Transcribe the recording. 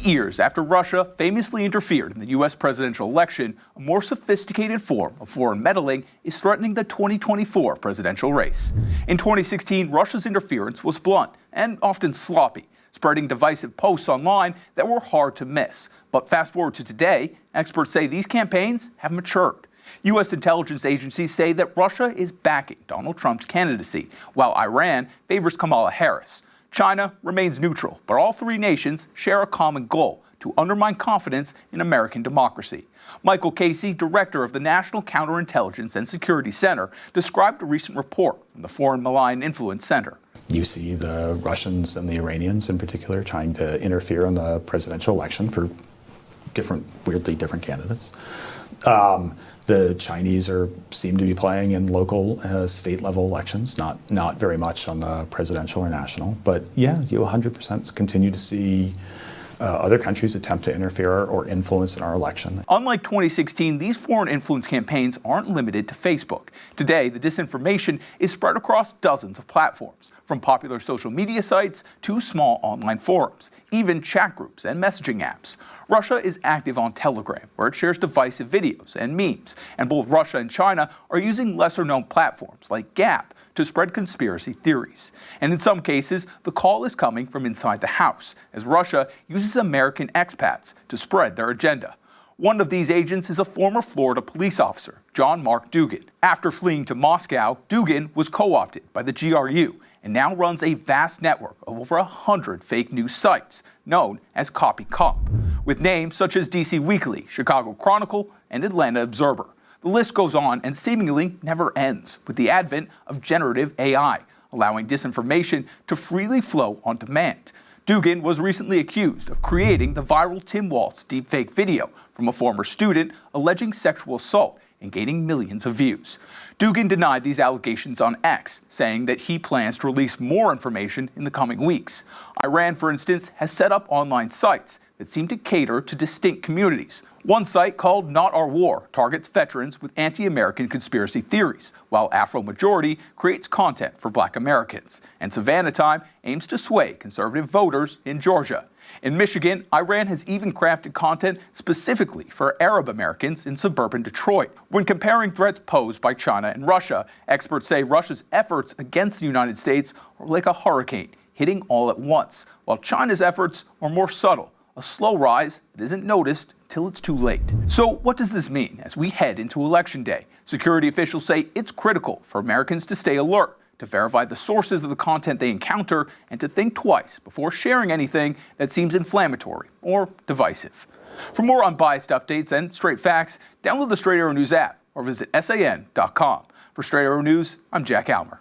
8 years after Russia famously interfered in the U.S. presidential election, a more sophisticated form of foreign meddling is threatening the 2024 presidential race. In 2016, Russia's interference was blunt and often sloppy, spreading divisive posts online that were hard to miss. But fast forward to today, experts say these campaigns have matured. U.S. intelligence agencies say that Russia is backing Donald Trump's candidacy, while Iran favors Kamala Harris. China remains neutral, but all three nations share a common goal: to undermine confidence in American democracy. Michael Casey, director of the National Counterintelligence and Security Center, described a recent report from the Foreign Malign Influence Center. You see the Russians and the Iranians in particular trying to interfere in the presidential election for weirdly different candidates. The Chinese seem to be playing in local state-level elections, not very much on the presidential or national. But yeah, you 100% continue to see other countries attempt to interfere or influence in our election. Unlike 2016, these foreign influence campaigns aren't limited to Facebook. Today, the disinformation is spread across dozens of platforms, from popular social media sites to small online forums, even chat groups and messaging apps. Russia is active on Telegram, where it shares divisive videos and memes, and both Russia and China are using lesser-known platforms like Gap to spread conspiracy theories. And in some cases, the call is coming from inside the house, as Russia uses American expats to spread their agenda. One of these agents is a former Florida police officer, John Mark Dugan. After fleeing to Moscow, Dugan was co-opted by the GRU and now runs a vast network of over 100 fake news sites, known as Copy Cop, with names such as DC Weekly, Chicago Chronicle, and Atlanta Observer. The list goes on and seemingly never ends, with the advent of generative AI, allowing disinformation to freely flow on demand. Dugan was recently accused of creating the viral Tim Walz deepfake video from a former student alleging sexual assault and gaining millions of views. Dugan denied these allegations on X, saying that he plans to release more information in the coming weeks. Iran, for instance, has set up online sites that seem to cater to distinct communities. One site, called Not Our War, targets veterans with anti-American conspiracy theories, while Afro Majority creates content for Black Americans. And Savannah Time aims to sway conservative voters in Georgia. In Michigan, Iran has even crafted content specifically for Arab Americans in suburban Detroit. When comparing threats posed by China and Russia, experts say Russia's efforts against the United States are like a hurricane, hitting all at once, while China's efforts are more subtle, a slow rise that isn't noticed till it's too late. So what does this mean as we head into Election Day? Security officials say it's critical for Americans to stay alert, to verify the sources of the content they encounter, and to think twice before sharing anything that seems inflammatory or divisive. For more unbiased updates and straight facts, download the Straight Arrow News app or visit san.com. For Straight Arrow News, I'm Jack Almer.